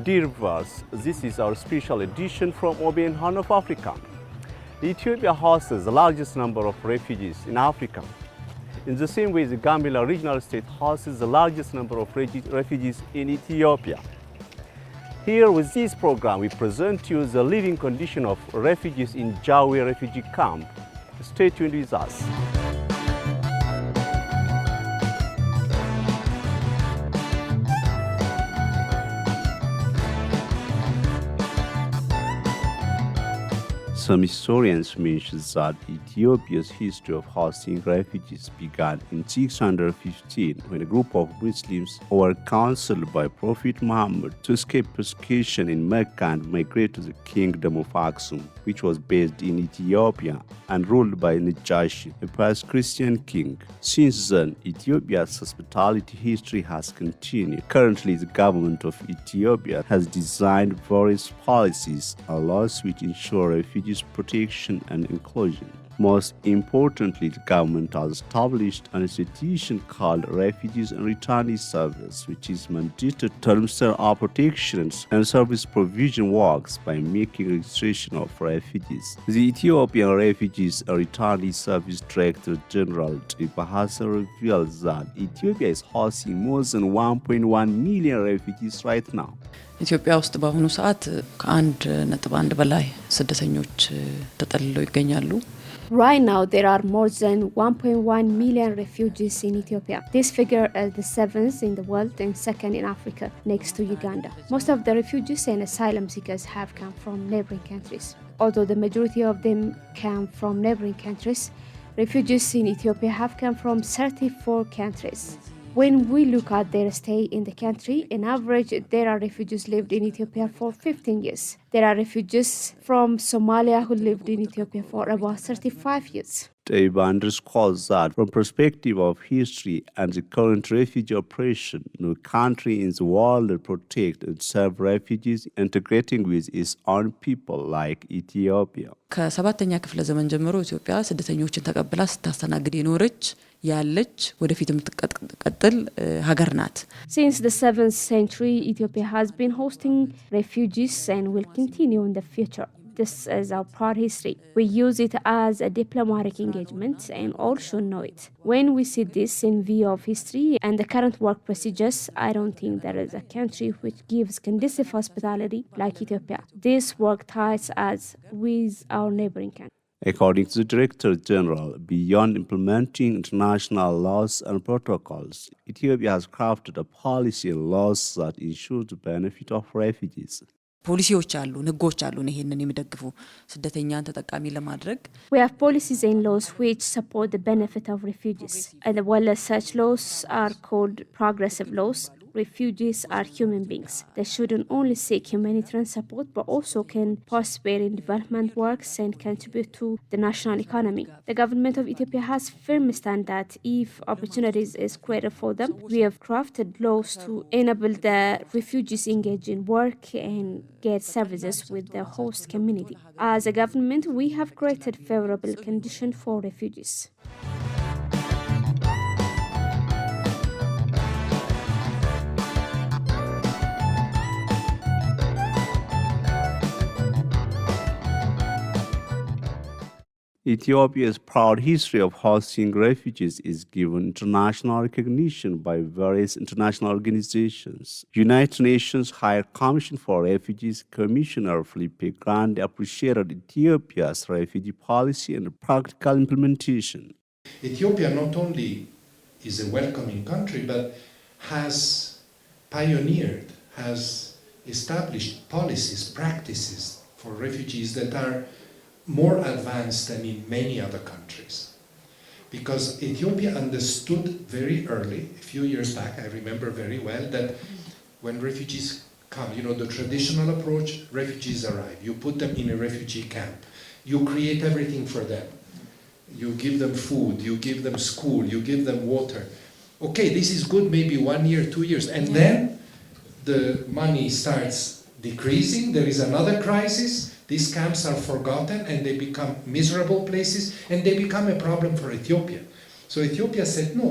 Dear viewers, this is our special edition from Obian Horn of Africa. Ethiopia hosts the largest number of refugees in Africa. In the same way, the Gambia regional state hosts the largest number of refugees in Ethiopia. Here with this program, we present to you the living condition of refugees in Jawi refugee camp. Stay tuned with us. Some historians mention that Ethiopia's history of hosting refugees began in 615 when a group of Muslims were counseled by Prophet Muhammad to escape persecution in Mecca and migrate to the kingdom of Aksum, which was based in Ethiopia and ruled by Najashi, a pious Christian king. Since then, Ethiopia's hospitality history has continued. Currently, the government of Ethiopia has designed various policies and laws which ensure refugees protection and inclusion. Most importantly, the government has established an institution called Refugees and Returnees Service, which is mandated to administer our protections and service provision works by making registration of refugees. The Ethiopian Refugees and Returnees Service Director General Hassan reveals that Ethiopia is hosting more than 1.1 million refugees right now. ኢትዮጵያ ውስጥ በአሁኑ ሰዓት ከ1.1 በላይ ስደተኞች ተጠልለው ይገኛሉ። Right now, there are more than 1.1 million refugees in Ethiopia. This figure is the seventh in the world and second in Africa, next to Uganda. Most of the refugees and asylum seekers have come from neighboring countries. Although the majority of them come from neighboring countries, refugees in Ethiopia have come from 34 countries. When we look at their stay in the country, on average, there are refugees lived in Ethiopia for 15 years. There are refugees from Somalia who lived in Ethiopia for about 35 years. Dave underscores that from perspective of history and the current refugee operation, no country in the world will protect and serve refugees integrating with its own people like Ethiopia. ከሰባተኛ ክፍለ ዘመን ጀምሮ ኢትዮጵያ ስደተኞችን ተቀብላ ስታስተናግድ የኖረች ያለች ወደፊትም ትቀጥል ሀገር ናት። Since the 7th century, Ethiopia has been hosting refugees and will continue in the future. This is our proud history. We use it as a diplomatic engagement and all should know it. When we see this in view of history and the current work procedures, I don't think there is a country which gives conducive hospitality like Ethiopia. This work ties us with our neighboring countries. According to the Director General, beyond implementing international laws and protocols, Ethiopia has crafted a policy and laws that ensure the benefit of refugees. ፖሊሲዎች አሉ ህጎች አሉ ይሄንን የሚደግፉ ስደተኛን ተጠቃሚ ለማድረግ We have policies and laws which support the benefit of refugees. And while such laws are called progressive laws, refugees are human beings. They shouldn't only seek humanitarian support but also can participate in development works and contribute to the national economy. The government of Ethiopia has firm stand that if opportunities is created for them, we have crafted laws to enable the refugees engage in work and get services with the host community. As a government, we have created favorable conditions for refugees. Ethiopia's proud history of hosting refugees is given international recognition by various international organizations. United Nations High Commission for Refugees Commissioner Filippo Grandi appreciated Ethiopia's refugee policy and practical implementation. Ethiopia not only is a welcoming country, but has pioneered, has established policies, practices for refugees that are more advanced than in many other countries. Because Ethiopia understood very early, a few years back, I remember very well, that when refugees come, the traditional approach, refugees arrive, you put them in a refugee camp, you create everything for them. You give them food, you give them school, you give them water. Okay, this is good maybe 1 year, 2 years, and then the money starts decreasing, there is another crisis. These camps are forgotten and they become miserable places and they become a problem for Ethiopia. So Ethiopia said, no,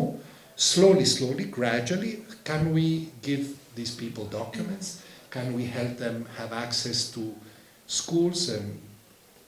slowly, gradually, can we give these people documents? Can we help them have access to schools and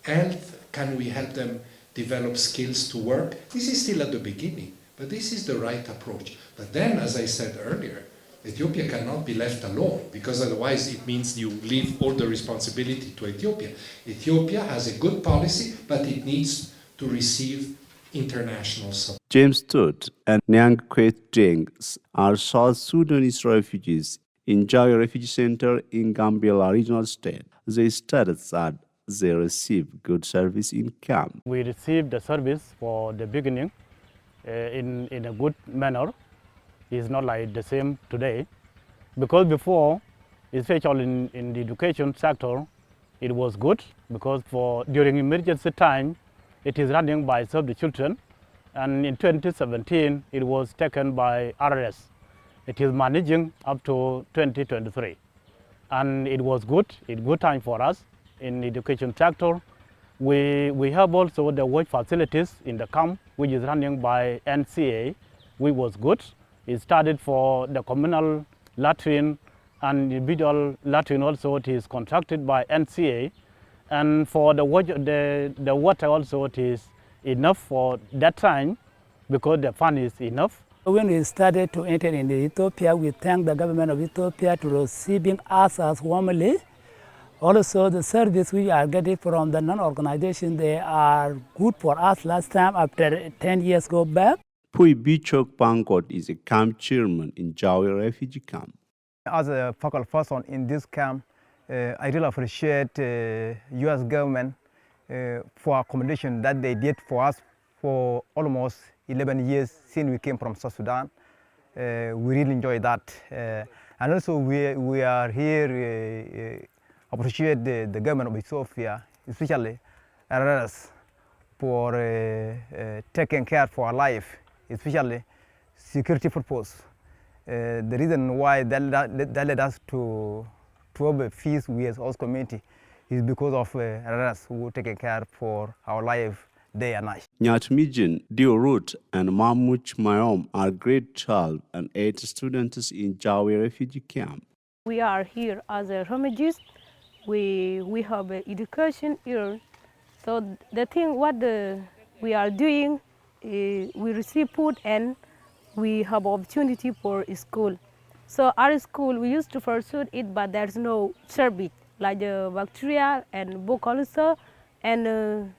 health? Can we help them develop skills to work? This is still at the beginning, but this is the right approach. But then, as I said earlier, Ethiopia cannot be left alone, because otherwise it means you leave all the responsibility to Ethiopia. Ethiopia has a good policy, but it needs to receive international support. James Tut and Nyang Kwet Jengs are South Sudanese refugees in Jawi Refugee Center in Gambela Regional State. They stated that they receive good service in camp. We received the service for the beginning in a good manner. It's not like the same today, because before, especially in the education sector, it was good, because during emergency time, it is running by Save the Children, and in 2017, it was taken by RRS. It is managing up to 2023, and it was good. It's good time for us in the education sector. We have also the work facilities in the camp, which is running by NCA, which was good. It started for the communal latrine and individual latrine also. It is contracted by NCA, and for the water also it is enough for that time, because the fund is enough. When we started to enter in Ethiopia, we thank the government of Ethiopia to receiving us as warmly. Also, the service we are getting from the non-organization, they are good for us last time after 10 years go back. Pui Bichok Pankot is a camp chairman in Jawi refugee camp. As a focal person in this camp, I really appreciate U.S. government for accommodation that they did for us for almost 11 years since we came from South Sudan. We really enjoy that. And also we are here appreciate the government of Ethiopia, especially RRS, for taking care for our life, especially security purpose. The reason why that led us to have a peace with our community is because of RRS who taking care for our life day and night. Nyat Mijin, Dio Root, and Mamuch Mayom are grade 12 and 8 students in Jawi refugee camp. We are here as a refugees. We have education here. So the thing we are doing, we receive food and we have opportunity for school. So our school, we used to pursue it, but there's no service, like the bacteria and book also, and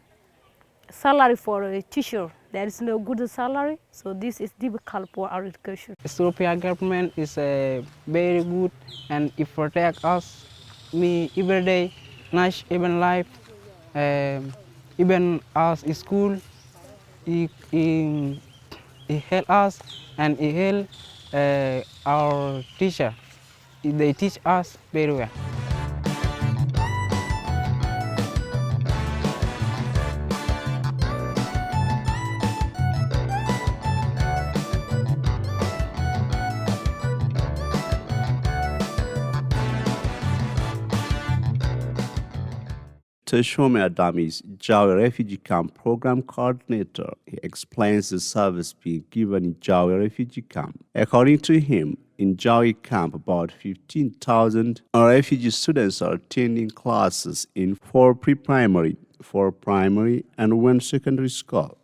salary for a teacher. There is no good salary, so this is difficult for our education. Ethiopia government is very good, and it protects us, me every day, nice even life, even us in school. It help us and it help our teacher. They teach us very well. Teshome Adam is Jawi Refugee Camp Program Coordinator. He explains the service being given in Jawi Refugee Camp. According to him, in Jawi Camp, about 15,000 refugee students are attending classes in 4 pre-primary, 4 primary, and 1 secondary school.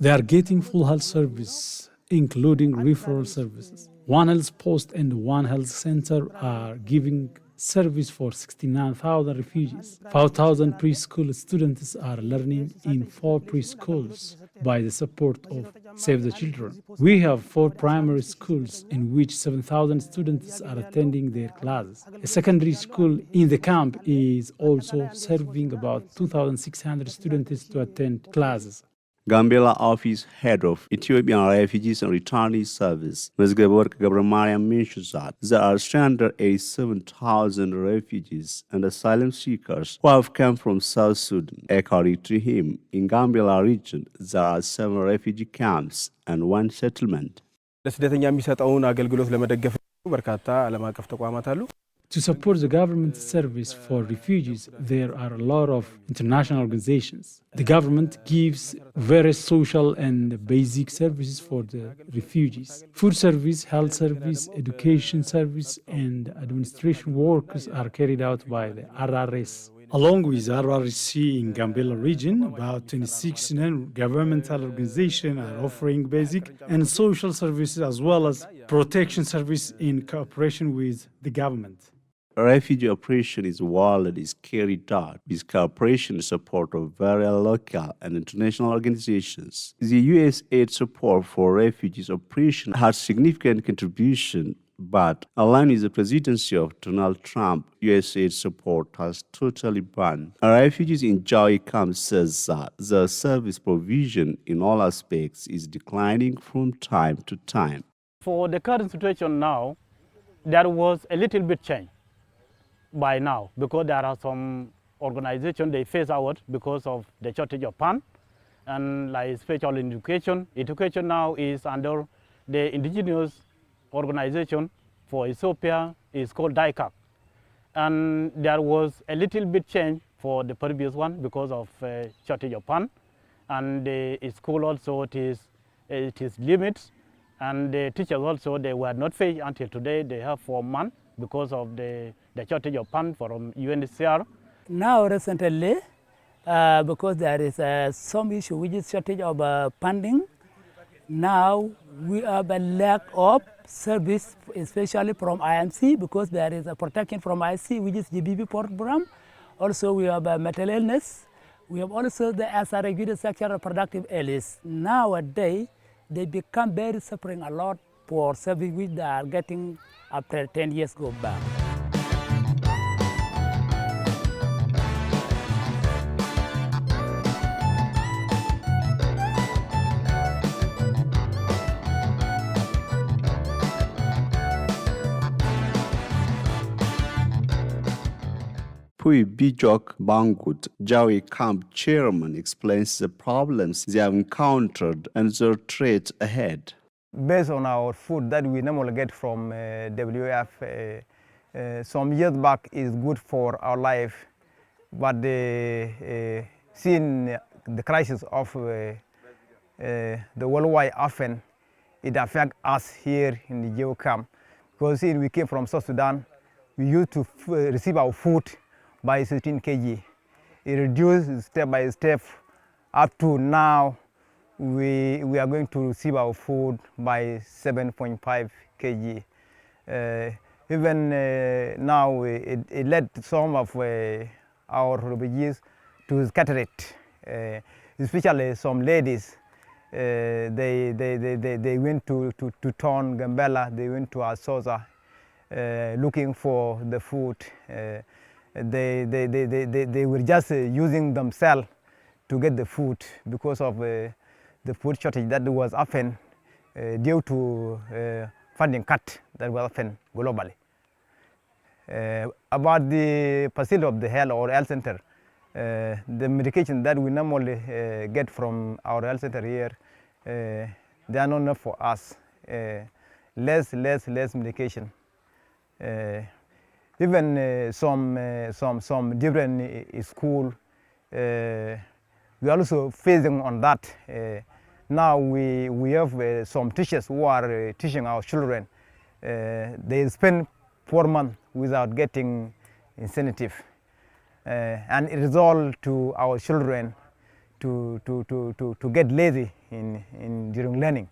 They are getting full health service, including referral services. One health post and one health center are giving service for 69,000 refugees. 5,000 preschool students are learning in 4 preschools by the support of Save the Children. We have 4 primary schools in which 7,000 students are attending their classes. A secondary school in the camp is also serving about 2,600 students to attend classes. Gambela Office Head of Ethiopian Refugees and Returnees Service, Ms. Geborg Gabramariam, mentions that there are 387,000 refugees and asylum seekers who have come from South Sudan. According to him, in Gambela region, there are 7 refugee camps and 1 settlement. ለስደተኛ የሚሰጠውን አገልግሎት ለመደገፍ በርካታ ዓለም አቀፍ ተቋማት አሉ። To support the government service for refugees, there are a lot of international organizations. The government gives various social and basic services for the refugees. Food service, health service, education service, and administration works are carried out by the RRS. Along with RRC in Gambela region, about 26 non-governmental organizations are offering basic and social services as well as protection service in cooperation with the government. Refugee operation is world that is carried out with cooperation and support of various local and international organizations. The U.S. aid support for refugees operation has significant contribution, but aligned with the presidency of Donald Trump, U.S. aid support has totally banned. Refugees in Jawi camp says that the service provision in all aspects is declining from time to time. For the current situation now, there was a little bit change by now, because there are some organizations they phase out because of the shortage of funds, and like special education. Education now is under the indigenous organization for Ethiopia is called DICAC. And there was a little bit change for the previous one because of shortage of funds, and the school also it is limits, and the teachers also they were not paid until today. They have 4 months because of the shortage of funds from UNHCR. Now recently, because there is some issue which is shortage of funding, now we have a lack of service, especially from IMC, because there is a protection from IC, which is GBB program. Also, we have mental illness. We have also the SRA, sexual reproductive illness. Nowadays, they become very suffering a lot for service which they are getting after 10 years go back. Pui Bijok Bangut, Jawi camp chairman, explains the problems they have encountered and the threats ahead. Based on our food that we normally get from WF, some years back is good for our life, but seeing the crisis of the worldwide often, it affects us here in the Jawi camp. Because since we came from South Sudan, we used to receive our food by 13 kg. It reduced step by step up to now. We are going to receive our food by 7.5 kg. Even now, it led some of our refugees to scatter it, especially some ladies. They went to town Gambela, they went to Asosa looking for the food. They were just using themselves to get the food because of the food shortage that was often due to funding cut that was often globally. About the facility of the health or health center, the medication that we normally get from our health center here, they are not enough for us. Less medication. Even some different school, we are also facing on that. Now we have some teachers who are teaching our children. They spend 4 months without getting incentive, and it is all to our children to get lazy during learning.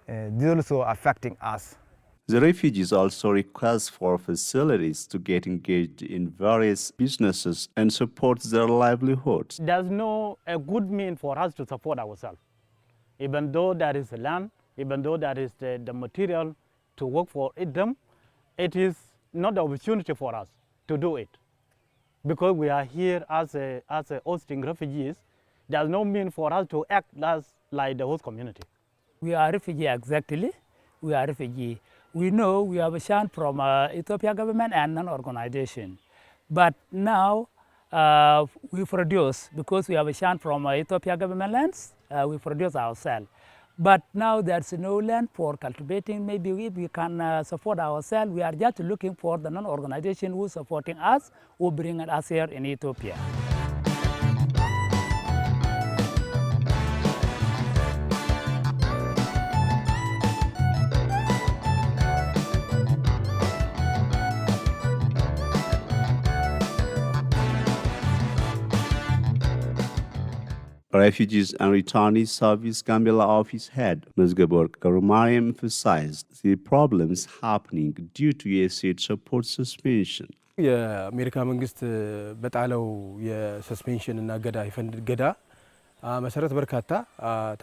This is also affecting us. The refugees also request for facilities to get engaged in various businesses and support their livelihoods. There's no a good mean for us to support ourselves. Even though there is land, even though there is the material to work for them, it is not the opportunity for us to do it. Because we are here as hosting refugees, there's no mean for us to act like the host community. We are refugees exactly. We are refugees. We know we have a chance from Ethiopian government and non-organization. But now we produce, because we have a chance from Ethiopian government lands, we produce ourselves. But now there's no land for cultivating. Maybe we can support ourselves. We are just looking for the non-organization who is supporting us, who bring us here in Ethiopia. Refugees and Returnees Service Gambela office head Mizgabor Karumariam emphasized the problems happening due to USAID support suspension. የአሜሪካ መንግስት በጣለው የሰስፔንሽን እና ገዳ የፈንድ ገዳ መሰረት በርካታ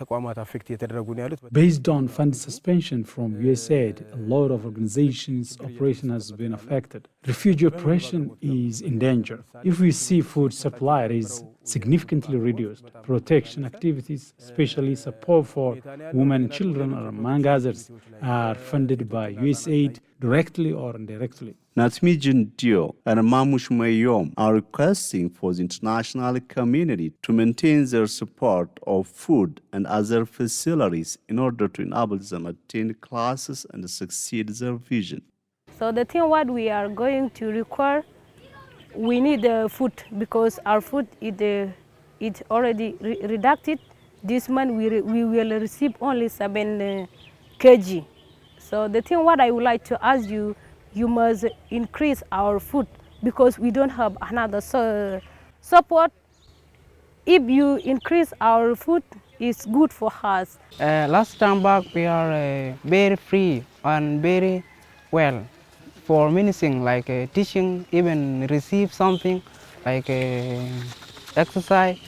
ተቋማት አፌክት የተደረጉ ነው ያሉት። Based on fund suspension from USAID, a lot of organizations' operation has been affected. Refugee operation is in danger. If we see food supply is significantly reduced, protection activities, especially support for women and children, among others, are funded by USAID directly or indirectly. Natmijan Dio and Mamush Mayom are requesting for the international community to maintain their support of food and other facilities in order to enable them to attend classes and succeed their vision. So the thing what we are going to require, we need food because our food is already reducted. This month we will receive only 7 kg. So the thing what I would like to ask you, you must increase our food because we don't have another support. If you increase our food, it's good for us. Last time back, we are very free and very well for many things like teaching, even receive something like exercise,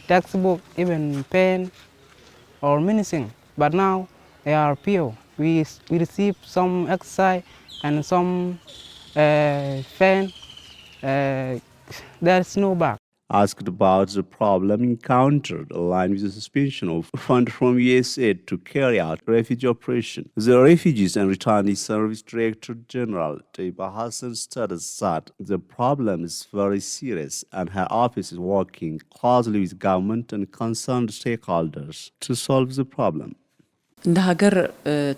textbook, even pen, or many things. But now they are pure. We receive some exercise and some pen. There's no back. Asked about the problem encountered aligned with the suspension of funds from USAID to carry out refugee operation, the Refugees and Returnees Service Director General Taiba Hassan stated that the problem is very serious and her office is working closely with government and concerned stakeholders to solve the problem. እንደ ሀገር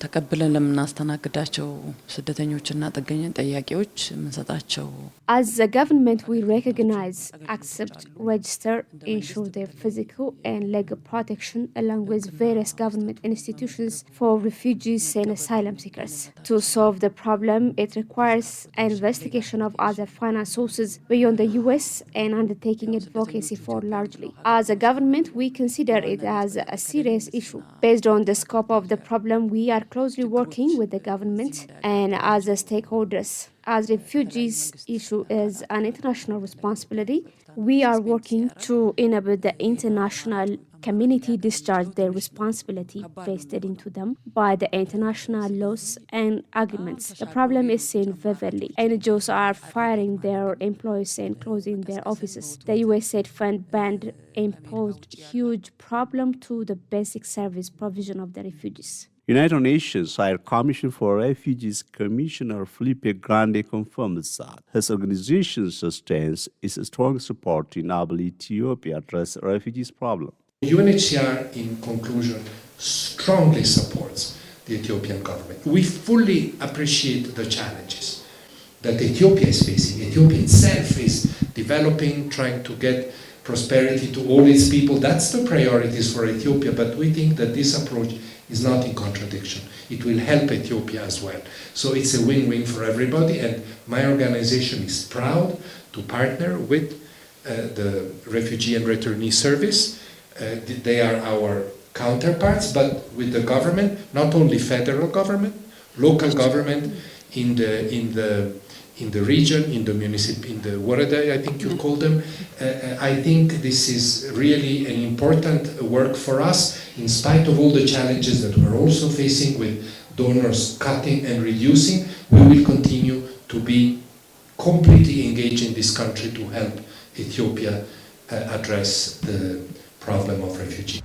ተቀብለን ለምናስተናግዳቸው ስደተኞችና ጥገኝን ጠያቂዎች የምንሰጣቸው As the government, we recognize, accept, register, ensure their physical and legal protection along with various government institutions for refugees and asylum seekers. To solve the problem, it requires an investigation of other finance sources beyond the US and undertaking advocacy for largely. As a government, we consider it as a serious issue. Based on the scope of the problem, we are closely working with the government and other stakeholders. As refugees issue is an international responsibility, we are working to enable the international community discharge their responsibility vested into them by the international laws and agreements. The problem is seen vividly. NGOs are firing their employees and closing their offices. The USAID fund ban imposed huge problem to the basic service provision of the refugees. United Nations High Commissioner for Refugees Commissionaire Filippo Grandi confirmed that his organization sustains its strong support to enable Ethiopia address refugees' problem. UNHCR, in conclusion, strongly supports the Ethiopian government. We fully appreciate the challenges that Ethiopia is facing. Ethiopia itself is developing, trying to get prosperity to all its people. That's the priorities for Ethiopia, but we think that this approach is not in contradiction. It will help Ethiopia as well. So it's a win-win for everybody, and my organization is proud to partner with the Refugee and Returnee Service. They are our counterparts, but with the government, not only federal government, local government in the region, in the municipality, in the warada, I think you call them. I think this is really an important work for us, in spite of all the challenges that we're also facing with donors cutting and reducing. We will continue to be completely engaged in this country to help Ethiopia address the problem of refugees.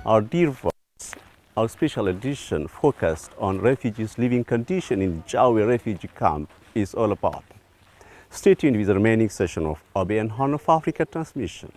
Our dear viewers, our special edition focused on refugees' living condition in Jawi refugee camp is all about. Stay tuned with the remaining session of OBN Horn of Africa transmission.